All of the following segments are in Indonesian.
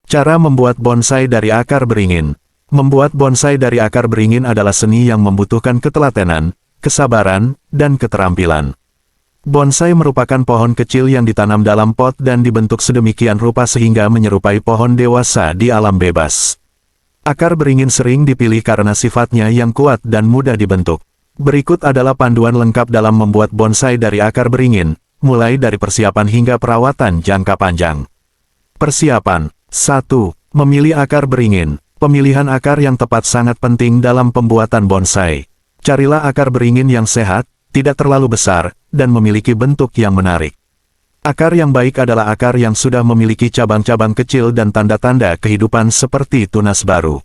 Cara membuat bonsai dari akar beringin. Membuat bonsai dari akar beringin adalah seni yang membutuhkan ketelatenan, kesabaran, dan keterampilan. Bonsai merupakan pohon kecil yang ditanam dalam pot dan dibentuk sedemikian rupa sehingga menyerupai pohon dewasa di alam bebas. Akar beringin sering dipilih karena sifatnya yang kuat dan mudah dibentuk. Berikut adalah panduan lengkap dalam membuat bonsai dari akar beringin, mulai dari persiapan hingga perawatan jangka panjang. Persiapan. 1. Memilih akar beringin. Pemilihan akar yang tepat sangat penting dalam pembuatan bonsai. Carilah akar beringin yang sehat, tidak terlalu besar, dan memiliki bentuk yang menarik. Akar yang baik adalah akar yang sudah memiliki cabang-cabang kecil dan tanda-tanda kehidupan seperti tunas baru.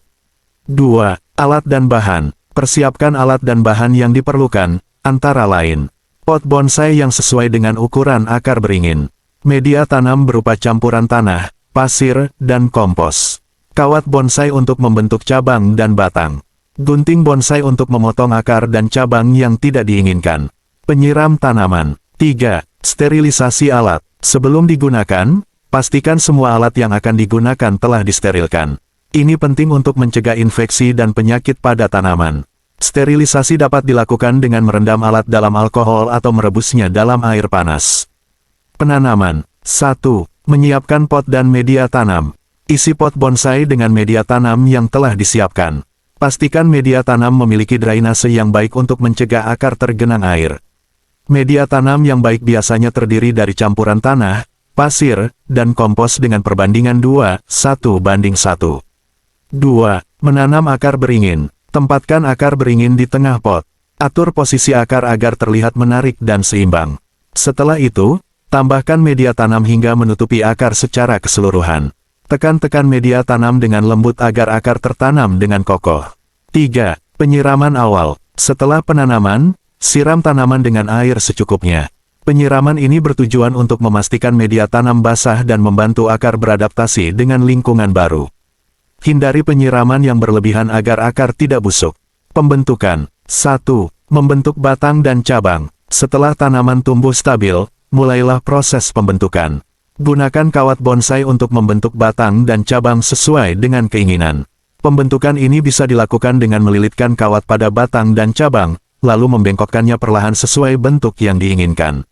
2. Alat dan bahan. Persiapkan alat dan bahan yang diperlukan, antara lain pot bonsai yang sesuai dengan ukuran akar beringin, media tanam berupa campuran tanah, pasir, dan kompos, kawat bonsai untuk membentuk cabang dan batang, gunting bonsai untuk memotong akar dan cabang yang tidak diinginkan, penyiram tanaman. 3. Sterilisasi alat. Sebelum digunakan, pastikan semua alat yang akan digunakan telah disterilkan. Ini penting untuk mencegah infeksi dan penyakit pada tanaman. Sterilisasi dapat dilakukan dengan merendam alat dalam alkohol atau merebusnya dalam air panas. Penanaman. 1. Menyiapkan pot dan media tanam. Isi pot bonsai dengan media tanam yang telah disiapkan. Pastikan media tanam memiliki drainase yang baik untuk mencegah akar tergenang air. Media tanam yang baik biasanya terdiri dari campuran tanah, pasir, dan kompos dengan perbandingan 2:1:1. 2. Menanam akar beringin. Tempatkan akar beringin di tengah pot. Atur posisi akar agar terlihat menarik dan seimbang. Setelah itu, tambahkan media tanam hingga menutupi akar secara keseluruhan. Tekan-tekan media tanam dengan lembut agar akar tertanam dengan kokoh. 3. Penyiraman awal. Setelah penanaman, siram tanaman dengan air secukupnya. Penyiraman ini bertujuan untuk memastikan media tanam basah dan membantu akar beradaptasi dengan lingkungan baru. Hindari penyiraman yang berlebihan agar akar tidak busuk. Pembentukan. 1. Membentuk batang dan cabang. Setelah tanaman tumbuh stabil, mulailah proses pembentukan. Gunakan kawat bonsai untuk membentuk batang dan cabang sesuai dengan keinginan. Pembentukan ini bisa dilakukan dengan melilitkan kawat pada batang dan cabang, lalu membengkokkannya perlahan sesuai bentuk yang diinginkan.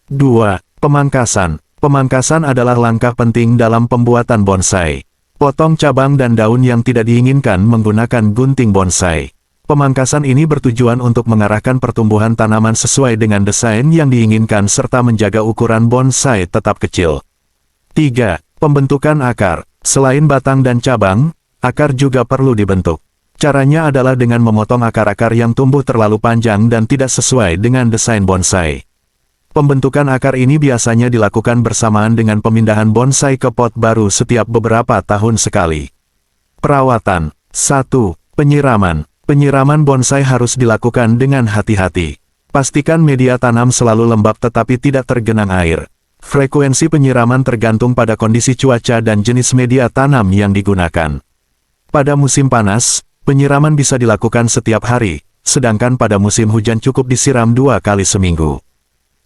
2. Pemangkasan. Pemangkasan adalah langkah penting dalam pembuatan bonsai. Potong cabang dan daun yang tidak diinginkan menggunakan gunting bonsai. Pemangkasan ini bertujuan untuk mengarahkan pertumbuhan tanaman sesuai dengan desain yang diinginkan serta menjaga ukuran bonsai tetap kecil. 3. Pembentukan akar. Selain batang dan cabang, akar juga perlu dibentuk. Caranya adalah dengan memotong akar-akar yang tumbuh terlalu panjang dan tidak sesuai dengan desain bonsai. Pembentukan akar ini biasanya dilakukan bersamaan dengan pemindahan bonsai ke pot baru setiap beberapa tahun sekali. Perawatan. 1. Penyiraman. Penyiraman bonsai harus dilakukan dengan hati-hati. Pastikan media tanam selalu lembab tetapi tidak tergenang air. Frekuensi penyiraman tergantung pada kondisi cuaca dan jenis media tanam yang digunakan. Pada musim panas, penyiraman bisa dilakukan setiap hari, sedangkan pada musim hujan cukup disiram 2 kali seminggu.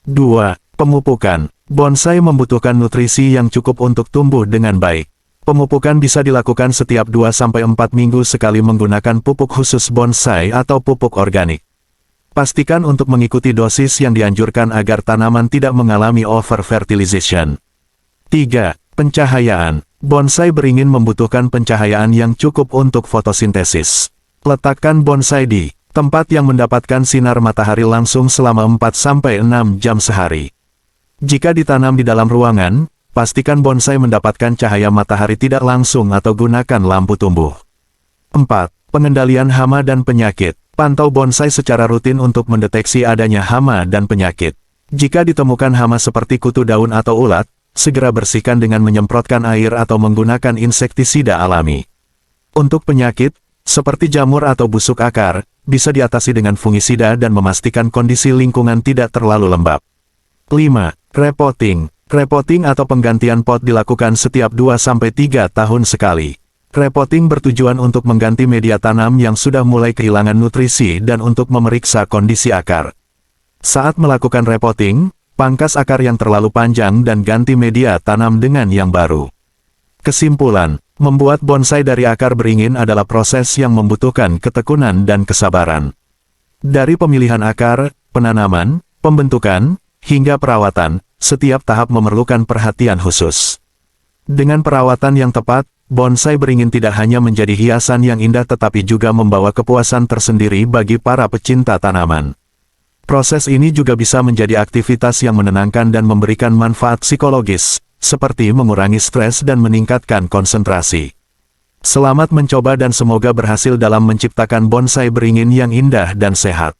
2. Pemupukan. Bonsai membutuhkan nutrisi yang cukup untuk tumbuh dengan baik. Pemupukan bisa dilakukan setiap 2-4 minggu sekali menggunakan pupuk khusus bonsai atau pupuk organik. Pastikan untuk mengikuti dosis yang dianjurkan agar tanaman tidak mengalami over-fertilization. 3. Pencahayaan. Bonsai beringin membutuhkan pencahayaan yang cukup untuk fotosintesis. Letakkan bonsai di tempat yang mendapatkan sinar matahari langsung selama 4-6 jam sehari. Jika ditanam di dalam ruangan, pastikan bonsai mendapatkan cahaya matahari tidak langsung atau gunakan lampu tumbuh. 4. Pengendalian hama dan penyakit. Pantau bonsai secara rutin untuk mendeteksi adanya hama dan penyakit. Jika ditemukan hama seperti kutu daun atau ulat, segera bersihkan dengan menyemprotkan air atau menggunakan insektisida alami. Untuk penyakit, seperti jamur atau busuk akar, bisa diatasi dengan fungisida dan memastikan kondisi lingkungan tidak terlalu lembab. 5. Repotting. Repotting atau penggantian pot dilakukan setiap 2-3 tahun sekali. Repotting bertujuan untuk mengganti media tanam yang sudah mulai kehilangan nutrisi dan untuk memeriksa kondisi akar. Saat melakukan repotting, pangkas akar yang terlalu panjang dan ganti media tanam dengan yang baru. Kesimpulan, membuat bonsai dari akar beringin adalah proses yang membutuhkan ketekunan dan kesabaran. Dari pemilihan akar, penanaman, pembentukan, hingga perawatan, setiap tahap memerlukan perhatian khusus. Dengan perawatan yang tepat, bonsai beringin tidak hanya menjadi hiasan yang indah tetapi juga membawa kepuasan tersendiri bagi para pecinta tanaman. Proses ini juga bisa menjadi aktivitas yang menenangkan dan memberikan manfaat psikologis, seperti mengurangi stres dan meningkatkan konsentrasi. Selamat mencoba dan semoga berhasil dalam menciptakan bonsai beringin yang indah dan sehat.